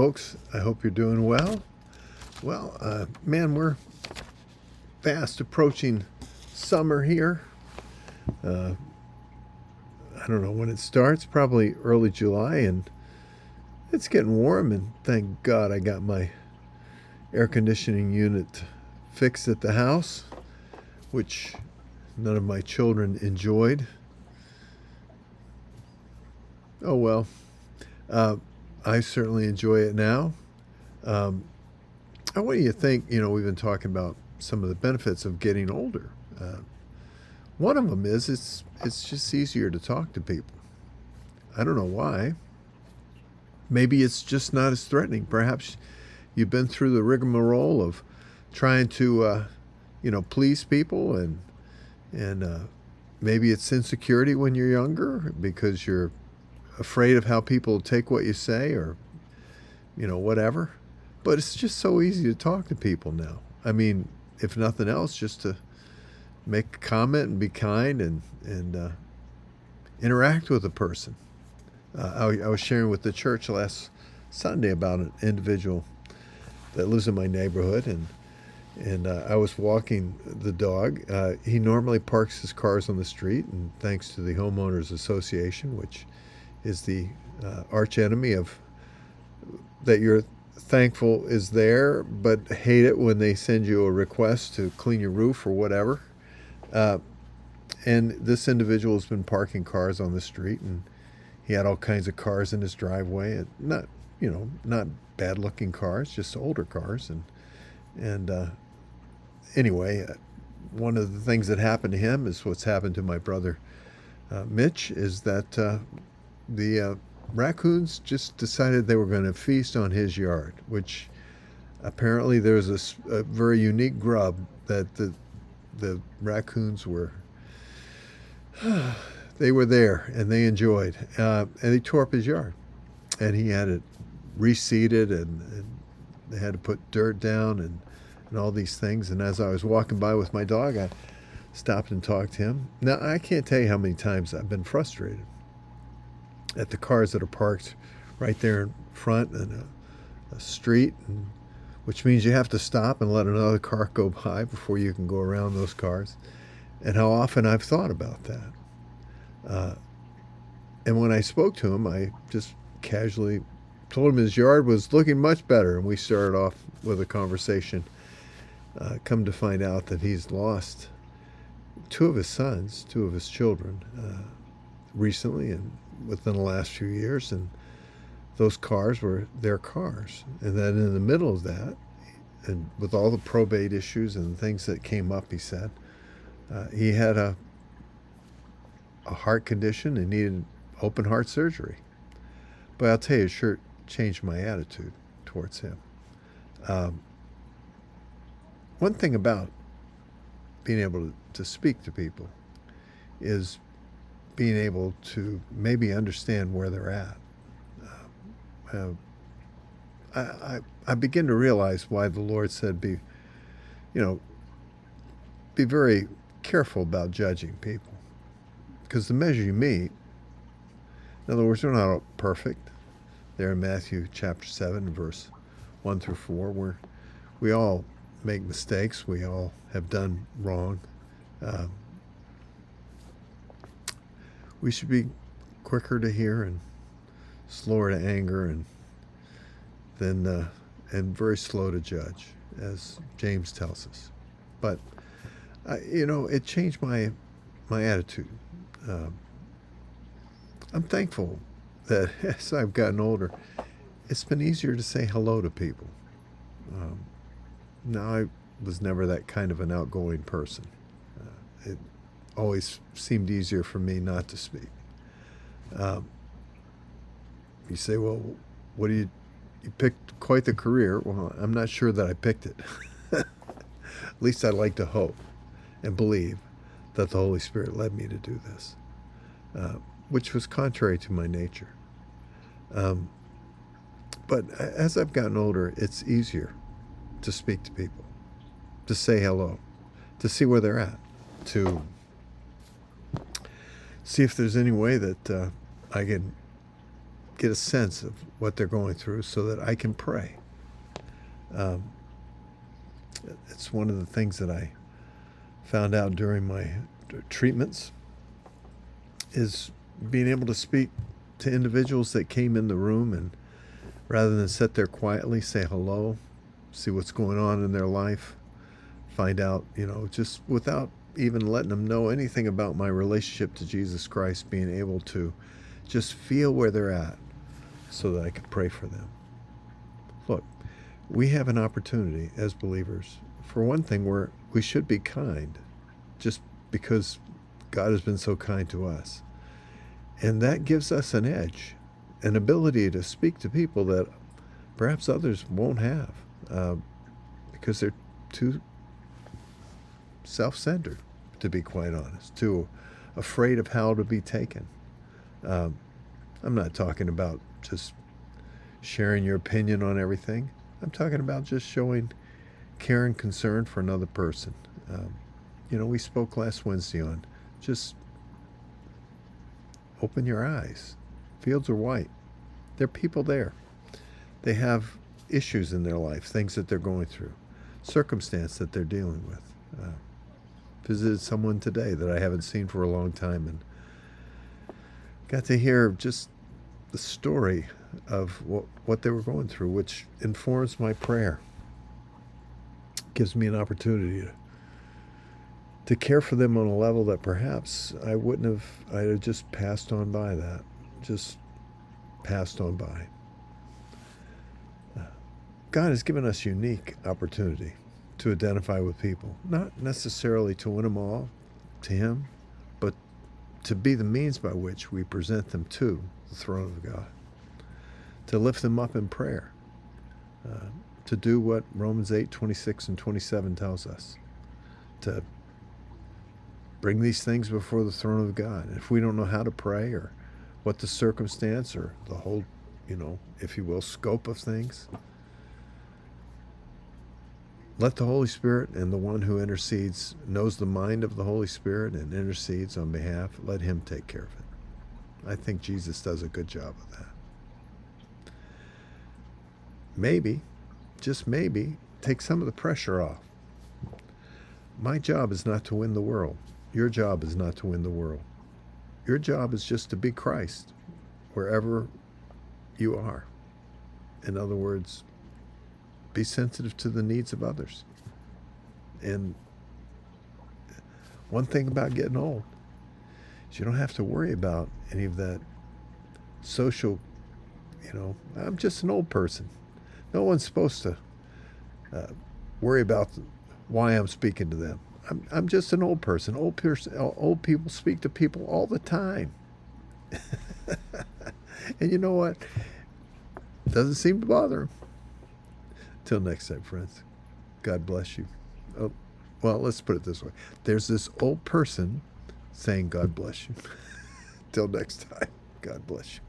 folks. I hope you're doing well. Well, man, we're fast approaching summer here. I don't know when it starts, probably early July, and it's getting warm, and thank God I got my air conditioning unit fixed at the house, which none of my children enjoyed. Oh well, I certainly enjoy it now. What do you think? We've been talking about some of the benefits of getting older. One of them is it's just easier to talk to people. I don't know why. Maybe it's just not as threatening. Perhaps you've been through the rigmarole of trying to, please people, and maybe it's insecurity when you're younger because you're afraid of how people take what you say, or whatever. But it's just so easy to talk to people now. I mean, if nothing else, just to make a comment and be kind and interact with a person. I was sharing with the church last Sunday about an individual that lives in my neighborhood, and I was walking the dog. He normally parks his cars on the street, and thanks to the homeowners association, which is the arch enemy of that you're thankful is there, but hate it when they send you a request to clean your roof or whatever. And this individual has been parking cars on the street, and he had all kinds of cars in his driveway, and not bad looking cars, just older cars. And anyway, one of the things that happened to him is what's happened to my brother Mitch, is that the raccoons just decided they were going to feast on his yard, which apparently there's a very unique grub that the raccoons were they were there and they enjoyed, and they tore up his yard, and he had it reseeded, and they had to put dirt down and all these things. And as I was walking by with my dog, I stopped and talked to him. Now, I can't tell you how many times I've been frustrated at the cars that are parked right there in front in a street, which means you have to stop and let another car go by before you can go around those cars, and how often I've thought about that. And when I spoke to him, I just casually told him his yard was looking much better, and we started off with a conversation. Come to find out that he's lost two of his sons, two of his children, recently and within the last few years, and those cars were their cars. And then in the middle of that, and with all the probate issues and things that came up, he said, he had a heart condition and needed open heart surgery. But I'll tell you, it sure changed my attitude towards him. One thing about being able to speak to people is being able to maybe understand where they're at. I begin to realize why the Lord said, be very careful about judging people, because the measure you meet, in other words, we're not all perfect. There in Matthew chapter 7, verse 1 through 4, where we all make mistakes, we all have done wrong. We should be quicker to hear and slower to anger, and very slow to judge, as James tells us. But it changed my attitude. I'm thankful that as I've gotten older, it's been easier to say hello to people. Now, I was never that kind of an outgoing person. It always seemed easier for me not to speak. You say, well, what do you picked quite the career. Well, I'm not sure that I picked it. At least I'd like to hope and believe that the Holy Spirit led me to do this, which was contrary to my nature. But as I've gotten older, it's easier to speak to people, to say hello, to see where they're at, to see if there's any way that I can get a sense of what they're going through so that I can pray. It's one of the things that I found out during my treatments is being able to speak to individuals that came in the room, and rather than sit there quietly, say hello, see what's going on in their life, find out, just without even letting them know anything about my relationship to Jesus Christ, being able to just feel where they're at so that I could pray for them. Look, we have an opportunity as believers. For one thing, we should be kind, just because God has been so kind to us. And that gives us an edge, an ability to speak to people that perhaps others won't have, because they're too self-centered, to be quite honest, too afraid of how to be taken. I'm not talking about just sharing your opinion on everything. I'm talking about just showing care and concern for another person. We spoke last Wednesday on just open your eyes. Fields are white. There are people there. They have issues in their life, things that they're going through, circumstance that they're dealing with. Visited someone today that I haven't seen for a long time, and got to hear just the story of what they were going through, which informs my prayer. Gives me an opportunity to care for them on a level that perhaps I wouldn't have. I'd have just passed on by that. Just passed on by. God has given us unique opportunity to identify with people, not necessarily to win them all to Him, but to be the means by which we present them to the throne of God, to lift them up in prayer, to do what Romans 8:26 and 27 tells us, to bring these things before the throne of God. And if we don't know how to pray, or what the circumstance, or the whole, if you will, scope of things, let the Holy Spirit, and the one who intercedes knows the mind of the Holy Spirit and intercedes on behalf, let Him take care of it. I think Jesus does a good job of that. Maybe, just maybe, take some of the pressure off. My job is not to win the world. Your job is not to win the world. Your job is just to be Christ wherever you are. In other words, be sensitive to the needs of others. And one thing about getting old is you don't have to worry about any of that social, I'm just an old person. No one's supposed to worry about why I'm speaking to them. I'm just an old person. Old people speak to people all the time. And you know what? Doesn't seem to bother them. Till next time, friends. God bless you. Oh, well, let's put it this way. There's this old person saying God bless you. Till next time. God bless you.